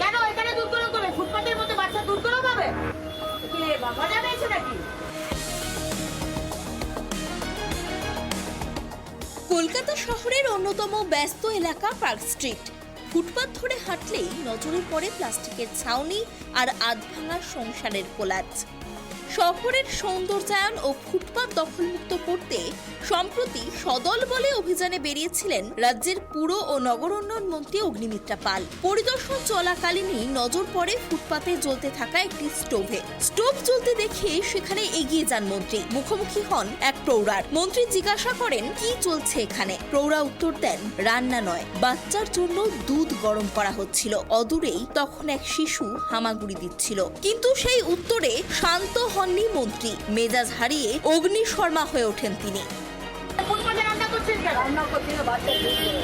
কেন এখানে দুর্গরম করবে? ফুটপাতের মধ্যে বাচ্চা দুর্গরম হবে? কি মজা পেয়েছে নাকি? কলকাতা শহরের অন্যতম ব্যস্ত এলাকা পার্ক স্ট্রিট। ফুটপাত ধরে হাঁটলেই নজরে পড়ে প্লাস্টিকের ছাউনি আর আধভাঙা সংসারের কোলাজ। শহরের সৌন্দর্যায়ন ও ফুটপাত দখলমুক্ত করতে সম্প্রতি সদল বলে অভিযানে বেরিয়েছিলেন রাজ্যের পুর ও নগর উন্নয়ন মন্ত্রী অগ্নিমিত্রা পাল। পরিদর্শন চলাকালীনই নজর পড়ে ফুটপাতে জ্বলতে থাকা একটি স্টোভে। স্টোভ জ্বলতে দেখে সেখানে এগিয়ে যান মন্ত্রী। মুখোমুখি হন এক প্রৌঢ়ার। মন্ত্রী জিজ্ঞাসা করেন, কি চলছে এখানে? প্রৌঢ়া উত্তর দেন, রান্না নয়, বাচ্চার জন্য দুধ গরম করা হচ্ছিল। অদূরেই তখন এক শিশু হামাগুড়ি দিচ্ছিল। কিন্তু সেই উত্তরে শান্ত হননি মন্ত্রী। মেজাজ হারিয়ে অগ্নিশর্মা হয়ে ওঠেন তিনি। ফুটপাতে রান্না করছেন কেন?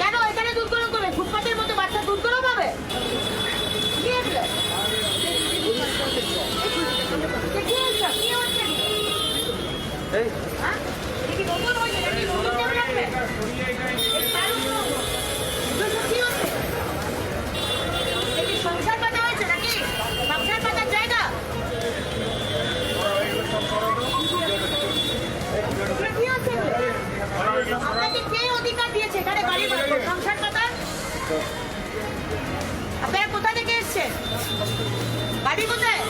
কেন এখানে দুর্গরম করবে? ফুটপাতের মধ্যে বাচ্চা দুর্গরম হবে? কি এগুলো? কি হচ্ছে? কি হচ্ছে? হ্যাঁ? এটা কি নতুন হয়েছে নাকি? নতুন কেন লাগবে? কি হচ্ছে? এটা কি সংসার পাতা হয়েছে নাকি? সংসার পাতার জায়গা? কি হচ্ছে? আপনাকে কে অধিকার দিয়েছে এখানে গাড়ি বানানোর? সংসার পাতার? আপনারা কোথা থেকে এসছেন? বাড়ি কোথায়?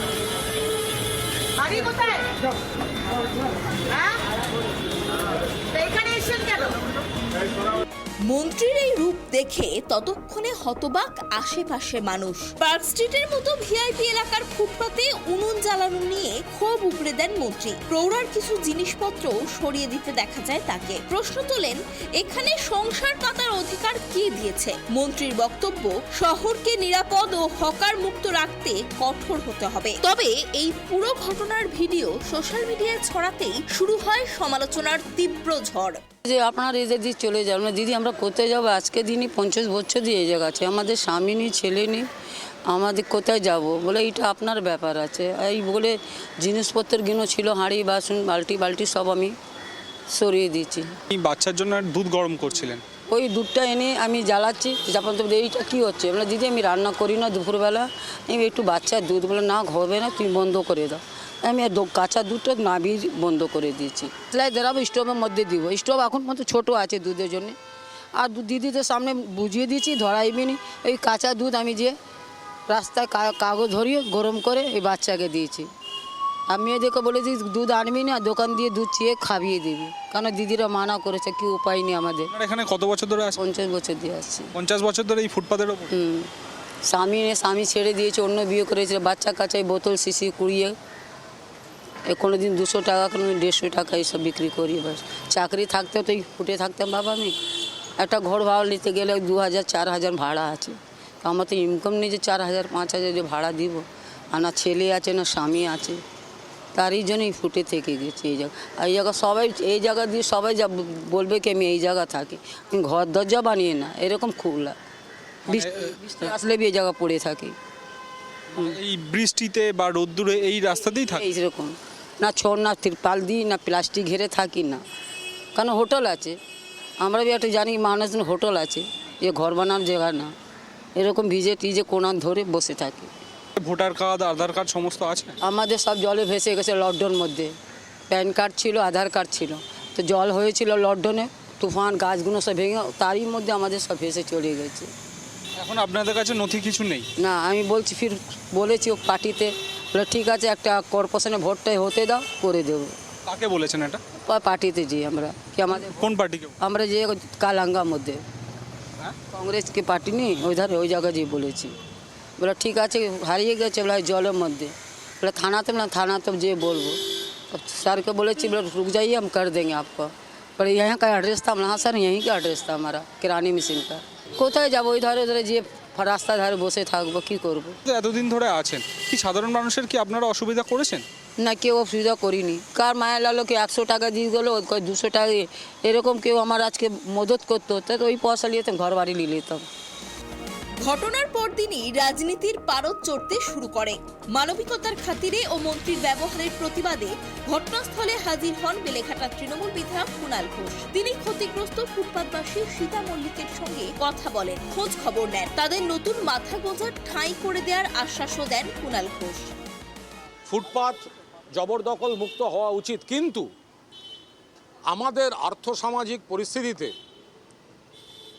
বাড়ি কোথায়? হ্যাঁ? তো এখানে এসছেন কেন? মন্ত্রীর এই রূপ দেখে ততক্ষণে হতবাক আশেপাশে মানুষ। পার্ক স্ট্রিটের মতো ভিআইপি এলাকার ফুটপাতে উনুন জ্বালানো নিয়ে ক্ষোভ উপড়ে দেন মন্ত্রী। প্রৌঢ়ার কিছু জিনিসপত্র সরিয়ে দিতে দেখা যায় তাকে। প্রশ্ন তোলেন, এখানে সংসার পাতার অধিকার কে দিয়েছে? মন্ত্রীর বক্তব্য, শহরকে নিরাপদ ও হকার মুক্ত রাখতে কঠোর হতে হবে। তবে এই পুরো ঘটনার ভিডিও সোশ্যাল মিডিয়ায় ছড়াতেই শুরু হয় সমালোচনার তীব্র ঝড়। যে আপনার এই যে দিদি চলে যাও না, দিদি আমরা কোথায় যাবো? আজকে দিনই 50 বছর দিয়ে এই জায়গা আছে, আমাদের স্বামী নেই, ছেলে নেই, আমাদের কোথায় যাব? বলে এটা আপনার ব্যাপার আছে। এই বলে জিনিসপত্রগুলো ছিল, হাঁড়ি বাসন বালতি সব আমি সরিয়ে দিয়েছি। এই বাচ্চার জন্য দুধ গরম করছিলেন? ওই দুধটা এনে আমি জ্বালাচ্ছি, যখন তো এইটা কী হচ্ছে? বলে দিদি আমি রান্না করি না দুপুরবেলা, আমি একটু বাচ্চার দুধ। বলে না হবে না, তুমি বন্ধ করে দাও। আমি কাঁচা দুধটা নাবিয়ে বন্ধ করে দিয়েছি। সেলাই দাঁড়াবো, স্টোভের মধ্যে দিব। স্টোভ এখন মতো ছোটো আছে দুধের জন্য। আর দিদিদের সামনে বুঝিয়ে দিয়েছি, ধরাইবি নি। ওই কাঁচা দুধ আমি যে রাস্তায় কাগজ ধরিয়ে গরম করে এই বাচ্চাকে দিয়েছি। আমি এদেরকে বলেছি দুধ আনবি না, দোকান দিয়ে দুধ চেয়ে খাইয়ে দিবি, কারণ দিদিরা মানা করেছে, কি উপায় নেই আমাদের। এখানে কত বছর ধরে আসছেন? 50 বছর দিয়ে আসছি। 50 বছর ধরে এই ফুটপাতের ওপর? স্বামী ছেড়ে দিয়েছে, অন্য বিয়ে করেছে। বাচ্চা কাচাই বোতল শিশি কুড়িয়ে কোনো দিন 200 টাকা, কোনো দিন 150 টাকা এইসব বিক্রি করি। বাস চাকরি থাকতে তো ফুটে থাকতাম বাবা। আমি একটা ঘর ভাড়া নিতে গেলে 2000-4000 ভাড়া আছে। তো আমার তো ইনকাম নেই যে 4000-5000 যে ভাড়া দিব। আর না ছেলে আছে না স্বামী আছে, তারই জন্যই ফুটে থেকে গেছে এই জায়গা। আর এই জায়গা সবাই, এই জায়গা দিয়ে সবাই যা বলবে কি আমি এই জায়গা থাকি। আমি ঘর দরজা বানিয়ে না, এরকম খোলা বৃষ্টি আসলে বি এই জায়গা পড়ে থাকি। এই বৃষ্টিতে বা রোদ্দুরে এই রাস্তাতেই থাকে? এইরকম না ছড়, না তিরপাল দিই, না প্লাস্টিক ঘিরে থাকি না, কারণ হোটেল আছে। আমরা বি একটা জানি মানুষজন হোটেল আছে, যে ঘর বানানোর জায়গা না। এরকম ভিজে টিজে কোনা ধরে বসে থাকি। ভোটার কার্ড, আধার কার্ড সমস্ত আছে? আমাদের সব জলে ভেসে গেছে লকডাউন মধ্যে। প্যান কার্ড ছিল, আধার কার্ড ছিল, তো জল হয়েছিল লকডাউনে, তুফান গাছগুলো সব ভেঙে, তারই মধ্যে আমাদের সব ভেসে চলে গেছে। এখন আপনাদের কাছে নথি কিছু নেই? না, আমি বলছি, ফির বলেছি ও পার্টিতে, বলে ঠিক আছে একটা কর্পোরেশনে ভোটটাই হতে দাও, করে দেবো। কাকে বলেছেন এটা? পার্টিতে যে আমরা কি আমাদের কোন পার্টিকে? আমরা যে কালাঙ্গা মধ্যে হ্যাঁ? কংগ্রেস কি পার্টি নেই, ওই ধারে ওই জায়গায় যেয়ে বলেছি। বলে ঠিক আছে, হারিয়ে গেছে বলে জলের মধ্যে। বলে থানাতে, না থানাতে যেয়ে বলবো। স্যারকে বলেছি, বলে रुक जाइए हम कर देंगे आपको। पर यहाँ का एड्रेस था? हाँ सर यहीं का एड्रेस था हमारा, किरानी मशीन का। কোথায় যাবো? ওই ধারে ধরে যে রাস্তা ধারে বসে থাকবো, কি করবো? এতদিন ধরে আছেন, কি সাধারণ মানুষের কি আপনারা অসুবিধা করেছেন? না, কেউ অসুবিধা করিনি। কার মায়া লাগলো, কি 100 টাকা দিয়ে গেলো, 200 টাকা, এরকম কেউ আমার আজকে মদত করতো, তো ওই পয়সা নিয়ে ঘর বাড়ি নিয়ে নিতাম। ঘটনার পরদিনই রাজনীতির পারদ চড়তে শুরু করে। মানবিকতার খাতিরে ও মন্ত্রীর ব্যবহারের প্রতিবাদে ঘটনাস্থলে হাজির হন বেলেঘাটা তৃণমূল বিধায়ক কুণাল ঘোষ। তিনি ক্ষতিগ্রস্ত ফুটপাতবাসী সীতা মল্লিকের সঙ্গে কথা বলেন, খোঁজ খবর নেন। তাদের নতুন মাথা গোঁজার ঠাঁই করে দেওয়ার আশ্বাসও দেন কুণাল ঘোষ। ফুটপাত জবরদখল মুক্ত হওয়া উচিত, কিন্তু আমাদের আর্থসামাজিক পরিস্থিতিতে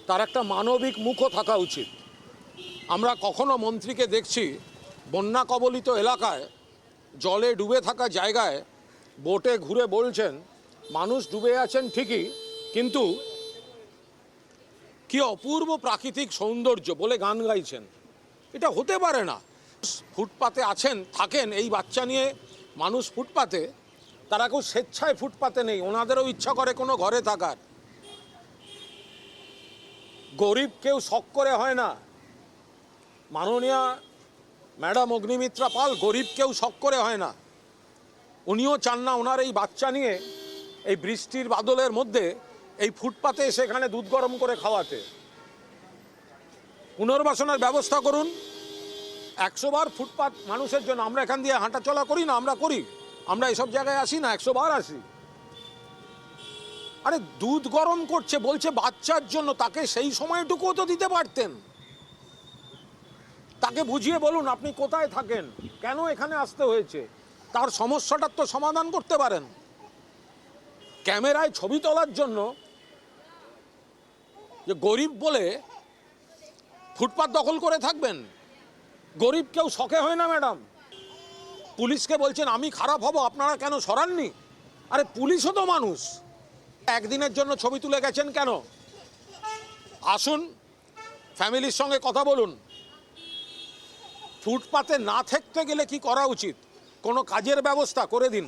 তার একটা মানবিক মুখও থাকা উচিত। আমরা কখনো মন্ত্রীকে দেখছি বন্যা কবলিত এলাকায় জলে ডুবে থাকা জায়গায় বোটে ঘুরে বলছেন মানুষ ডুবে আছেন ঠিকই, কিন্তু কি অপূর্ব প্রাকৃতিক সৌন্দর্য বলে গান গাইছেন। এটা হতে পারে না। ফুটপাতে আছেন, থাকেন এই বাচ্চা নিয়ে মানুষ ফুটপাতে, তারা কেউ স্বেচ্ছায় ফুটপাতে নেই, ওনাদেরও ইচ্ছা করে কোনো ঘরে থাকার। গরিব কেউ শখ করে হয় না। মাননীয়া ম্যাডাম অগ্নিমিত্রা পাল গরিব কেউ শখ করে হয় না। উনিও চান না ওনার এই বাচ্চা নিয়ে এই বৃষ্টির বাদলের মধ্যে এই ফুটপাতে সেখানে দুধ গরম করে খাওয়াতে। পুনর্বাসনের ব্যবস্থা করুন। 100 বার ফুটপাত মানুষের জন্য। আমরা এখান দিয়ে হাঁটাচলা করি না, আমরা করি, আমরা এসব জায়গায় আসি না, 100 বার আসি। আরে দুধ গরম করছে বলছে বাচ্চার জন্য, তাকে সেই সময়টুকুও তো দিতে পারতেন। তাকে বুঝিয়ে বলুন আপনি কোথায় থাকেন, কেন এখানে আসতে হয়েছে, তার সমস্যাটার তো সমাধান করতে পারেন। ক্যামেরায় ছবি তোলার জন্য যে গরিব বলে ফুটপাত দখল করে থাকবেন, গরিব কেউ শখে হয় না ম্যাডাম। পুলিশকে বলছেন আমি খারাপ হব, আপনারা কেন সরাননি? আরে পুলিশও তো মানুষ। একদিনের জন্য ছবি তুলে গেছেন কেন? আসুন ফ্যামিলির সঙ্গে কথা বলুন। ফুটপাতে না থাকতে গেলে কি করা উচিত, কোনো কাজের ব্যবস্থা করে দিন।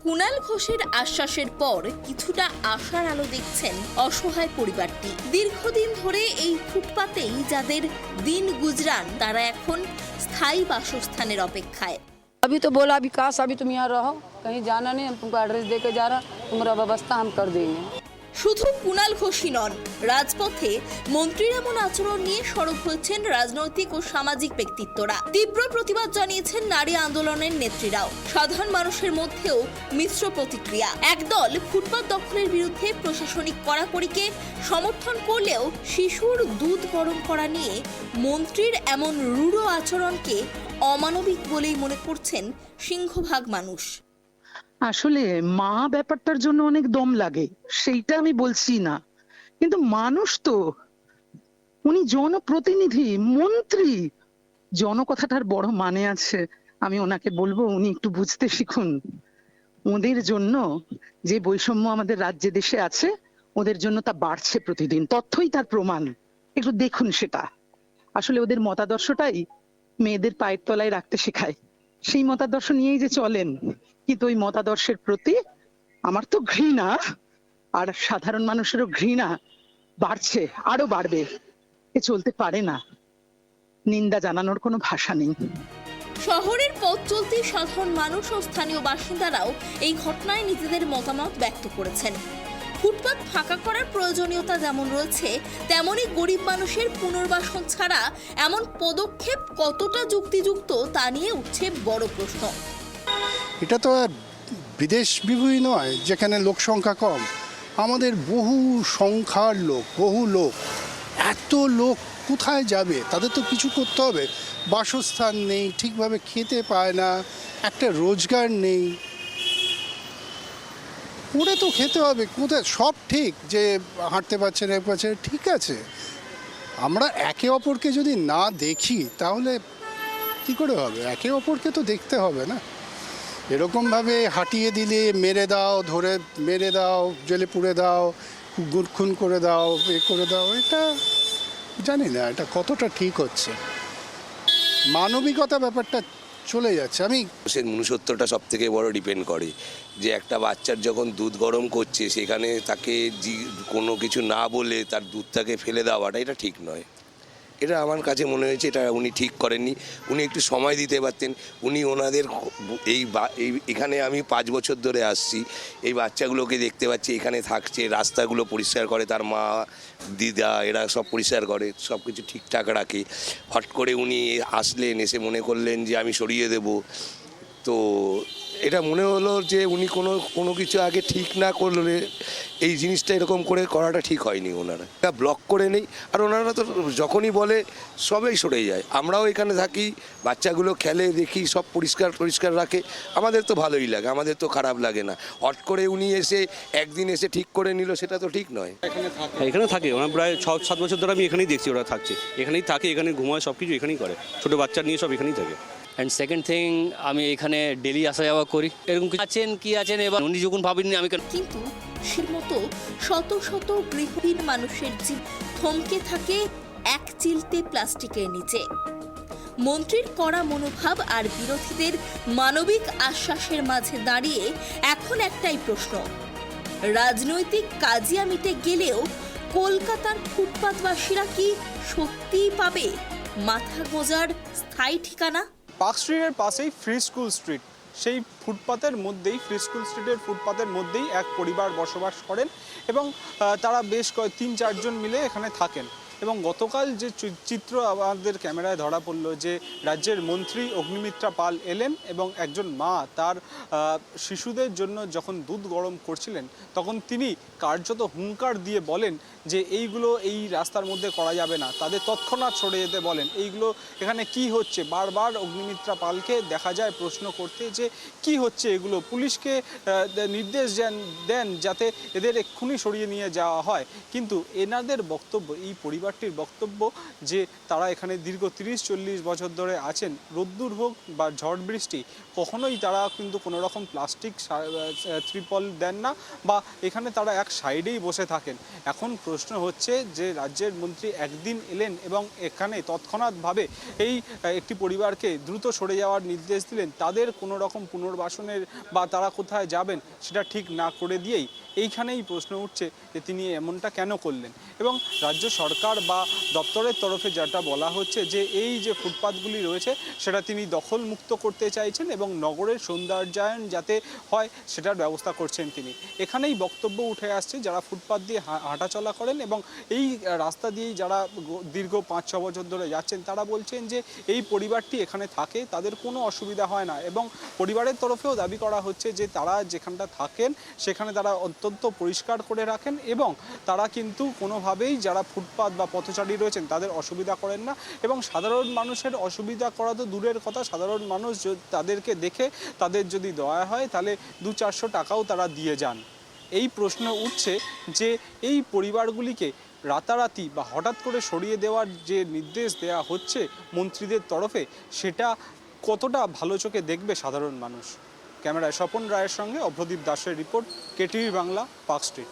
কুণাল ঘোষের আশ্বাসের পর কিছুটা আশার আলো দেখছেন অসহায় পরিবারটি। দীর্ঘদিন ধরে এই ফুটপাতেই যাদের দিন গুজরান, তারা এখন স্থায়ী বাসস্থানের অপেক্ষায়। अभी तो बोला अभी काश अभी तुम यहाँ रहो, कहीं जाना नहीं, हम तुमको एड्रेस दे के जा रहा, तुम्हारा व्यवस्था हम कर देंगे। শুধু কুণাল ঘোষই নন, রাজপথে মন্ত্রীর এমন আচরণ নিয়ে সরব হয়েছেন রাজনৈতিক ও সামাজিক ব্যক্তিত্বরা। তীব্র প্রতিবাদ জানিয়েছেন নারী আন্দোলনের নেত্রীরাও। সাধারণ মানুষের মধ্যেও মিশ্র প্রতিক্রিয়া। একদল ফুটপাত দখলের বিরুদ্ধে প্রশাসনিক কড়াকড়িকে সমর্থন করলেও শিশুর দুধ গরম করা নিয়ে মন্ত্রীর এমন রূঢ় আচরণকে অমানবিক বলেই মনে করছেন সিংহভাগ মানুষ। আসলে মা ব্যাপারটার জন্য অনেক দম লাগে, সেইটা আমি বলছি না, কিন্তু মানুষ তো, উনি জনপ্রতিনিধি, মন্ত্রী, জনকথাটার বড় মানে আছে। আমি ওনাকে বলবো উনি একটু বুঝতে শিখুন। ওদের জন্য যে বৈষম্য আমাদের রাজ্যে দেশে আছে, ওদের জন্য তা বাড়ছে প্রতিদিন, তথ্যই তার প্রমাণ। একটু দেখুন সেটা। আসলে ওদের মতাদর্শটাই মেয়েদের পায়ের তলায় রাখতে শেখায়, সেই মতাদর্শ নিয়েই যে চলেন। কিন্তু ওই মতাদর্শের প্রতি আমার তো ঘৃণা, আর সাধারণ মানুষেরও ঘৃণা বাড়ছে, আরো বাড়বে। এ চলতে পারে না, নিন্দা জানানোর কোনো ভাষা নেই। শহরের পথ চলতি সাধারণ মানুষ ও স্থানীয় বাসিন্দারাও এই ঘটনায় নিজেদের মতামত ব্যক্ত করেছেন। ফুটপাত ফাঁকা করার প্রয়োজনীয়তা যেমন রয়েছে, তেমনি গরিব মানুষের পুনর্বাসন ছাড়া এমন পদক্ষেপ কতটা যুক্তিযুক্ত তা নিয়ে উঠছে বড় প্রশ্ন। এটা তো আর বিদেশ বিভূতি নয় যেখানে লোক সংখ্যা কম। আমাদের বহু সংখ্যার লোক, বহু লোক, এত লোক কোথায় যাবে? তাদের তো কিছু করতে হবে। বাসস্থান নেই, ঠিকভাবে খেতে পায় না, একটা রোজগার নেই, করে তো খেতে হবে। কোথায় সব ঠিক যে হাঁটতে পারছে না, পারছে, ঠিক আছে। আমরা একে অপরকে যদি না দেখি তাহলে কি করে হবে? একে অপরকে তো দেখতে হবে না। এরকমভাবে হাঁটিয়ে দিলে মেরে দাও, ধরে মেরে দাও, জেলে পুড়ে দাও, খুন করে দাও, এ করে দাও, এটা জানি না এটা কতটা ঠিক হচ্ছে। মানবিকতা ব্যাপারটা চলে যাচ্ছে। আমি সে মনুষ্যত্বটা সব থেকে বড় ডিপেন্ড করে যে একটা বাচ্চার যখন দুধ গরম করছে সেখানে তাকে কোনো কিছু না বলে তার দুধটাকে ফেলে দেওয়াটা এটা ঠিক নয়। এটা আমার কাছে মনে হয়েছে এটা উনি ঠিক করেননি। উনি একটু সময় দিতে পারতেন। উনি ওনাদের এখানে আমি 5 বছর ধরে আসছি, এই বাচ্চাগুলোকে দেখতে পাচ্ছি এখানে থাকছে, রাস্তাগুলো পরিষ্কার করে, তার মা দিদা এরা সব পরিষ্কার করে, সব কিছু ঠিকঠাক রাখে। হট করে উনি আসলেন, এসে মনে করলেন যে আমি সরিয়ে দেব। তো এটা মনে হলো যে উনি কোনো কিছু আগে ঠিক না করলে এই জিনিসটা এরকম করে করাটা ঠিক হয়নি। ওনারা এটা ব্লক করে নেই, আর ওনারা তো যখনই বলে সবাই সরে যায়। আমরাও এখানে থাকি, বাচ্চাগুলো খেলে দেখি, সব পরিষ্কার রাখে, আমাদের তো ভালোই লাগে, আমাদের তো খারাপ লাগে না। হট করে উনি এসে একদিন এসে ঠিক করে নিল, সেটা তো ঠিক নয়। এখানে থাকে ওরা প্রায় 6-7 বছর ধরে আমি এখানেই দেখছি ওরা থাকছে, এখানেই থাকে, এখানে ঘুমায়, সব কিছু এখানেই করে, ছোটো বাচ্চা নিয়ে সব এখানেই থাকে। অ্যান্ড সেকেন্ড থিং, আমি এখানে ডেলি আসা যাওয়া করি, এরকম কি আছেন এবার উনি যখন ভাবেননি আমি কেন। কিন্তু সে মতো শত শত গৃহহীন মানুষের জীব থমকে থাকে এক চিলতে প্লাস্টিকের নিচে। মন্ত্রীর কড়া মনোভাব আর বিরোধীদের মানবিক আশ্বাসের মাঝে দাঁড়িয়ে এখন একটাই প্রশ্ন, রাজনৈতিক কাজিয়া মিটে গেলেও কলকাতার ফুটপাতবাসীরা কি সত্যিই পাবে মাথা গোঁজার স্থায়ী ঠিকানা? পার্ক স্ট্রিটের পাশেই ফ্রি স্কুল স্ট্রিট, সেই ফুটপাতের মধ্যেই, ফ্রি স্কুল স্ট্রিটের ফুটপাতের মধ্যেই এক পরিবার বসবাস করেন এবং তারা বেশ 3-4 জন মিলে এখানে থাকেন। এবং গতকাল যে চিত্র আমাদের ক্যামেরায় ধরা পড়লো, যে রাজ্যের মন্ত্রী অগ্নিমিত্রা পাল এলেন এবং একজন মা তার শিশুদের জন্য যখন দুধ গরম করছিলেন, তখন তিনি কার্যত হুঙ্কার দিয়ে বলেন যে এইগুলো এই রাস্তার মধ্যে করা যাবে না, তাদের তৎক্ষণাৎ সরে যেতে বলেন। এইগুলো এখানে কি হচ্ছে, বারবার অগ্নিমিত্রা পালকে দেখা যায় প্রশ্ন করতে যে কি হচ্ছে এগুলো, পুলিশকে নির্দেশ দেন যাতে এদের এক্ষুনি সরিয়ে নিয়ে যাওয়া হয়। কিন্তু এনাদের বক্তব্য, এই পরিবারটির বক্তব্য যে তারা এখানে দীর্ঘ 30-40 বছর ধরে আছেন, রোদ্দুর হোক বা ঝড় বৃষ্টি কখনোই তারা কিন্তু কোনো রকম প্লাস্টিক ত্রিপল দেন না, বা এখানে তারা এক সাইডেই বসে থাকেন। এখন প্রশ্ন হচ্ছে যে রাজ্যের মন্ত্রী একদিন এলেন এবং এখানে তৎক্ষণাৎভাবে এই একটি পরিবারকে দ্রুত সরে যাওয়ার নির্দেশ দিলেন, তাদের কোনো রকম পুনর্বাসনের বা তারা কোথায় যাবেন সেটা ঠিক না করে দিয়েই এইখানেই প্রশ্ন উঠছে যে তিনি এমনটা কেন করলেন। এবং রাজ্য সরকার বা দপ্তরের তরফে যেটা বলা হচ্ছে যে এই যে ফুটপাতগুলি রয়েছে সেটা তিনি দখলমুক্ত করতে চাইছেন এবং নগরের সৌন্দর্যায়ন যাতে হয় সেটার ব্যবস্থা করছেন তিনি। এখানেই বক্তব্য উঠে আসছে যারা ফুটপাত দিয়ে হাঁটাচলা করেন এবং এই রাস্তা দিয়েই যারা দীর্ঘ 5-6 বছর ধরে যাচ্ছেন, তারা বলছেন যে এই পরিবারটি এখানে থাকে, তাদের কোনো অসুবিধা হয় না। এবং পরিবারের তরফেও দাবি করা হচ্ছে যে তারা যেখানটা থাকেন সেখানে তারা অত্যন্ত পরিষ্কার করে রাখেন এবং তারা কিন্তু কোনোভাবেই যারা ফুটপাত বা পথচারী রয়েছেন তাদের অসুবিধা করেন না। এবং সাধারণ মানুষের অসুবিধা করা তো দূরের কথা, সাধারণ মানুষ তাদেরকে দেখে তাদের যদি দয়া হয় তাহলে 200-400 টাকাও তারা দিয়ে যান। এই প্রশ্ন উঠছে যে এই পরিবারগুলিকে রাতারাতি বা হঠাৎ করে সরিয়ে দেওয়ার যে নির্দেশ দেওয়া হচ্ছে মন্ত্রীদের তরফে, সেটা কতটা ভালো চোখে দেখবে সাধারণ মানুষ। ক্যামেরায় স্বপন রায়ের সঙ্গে অভ্রদীপ দাসের report, KTV Bangla, park street.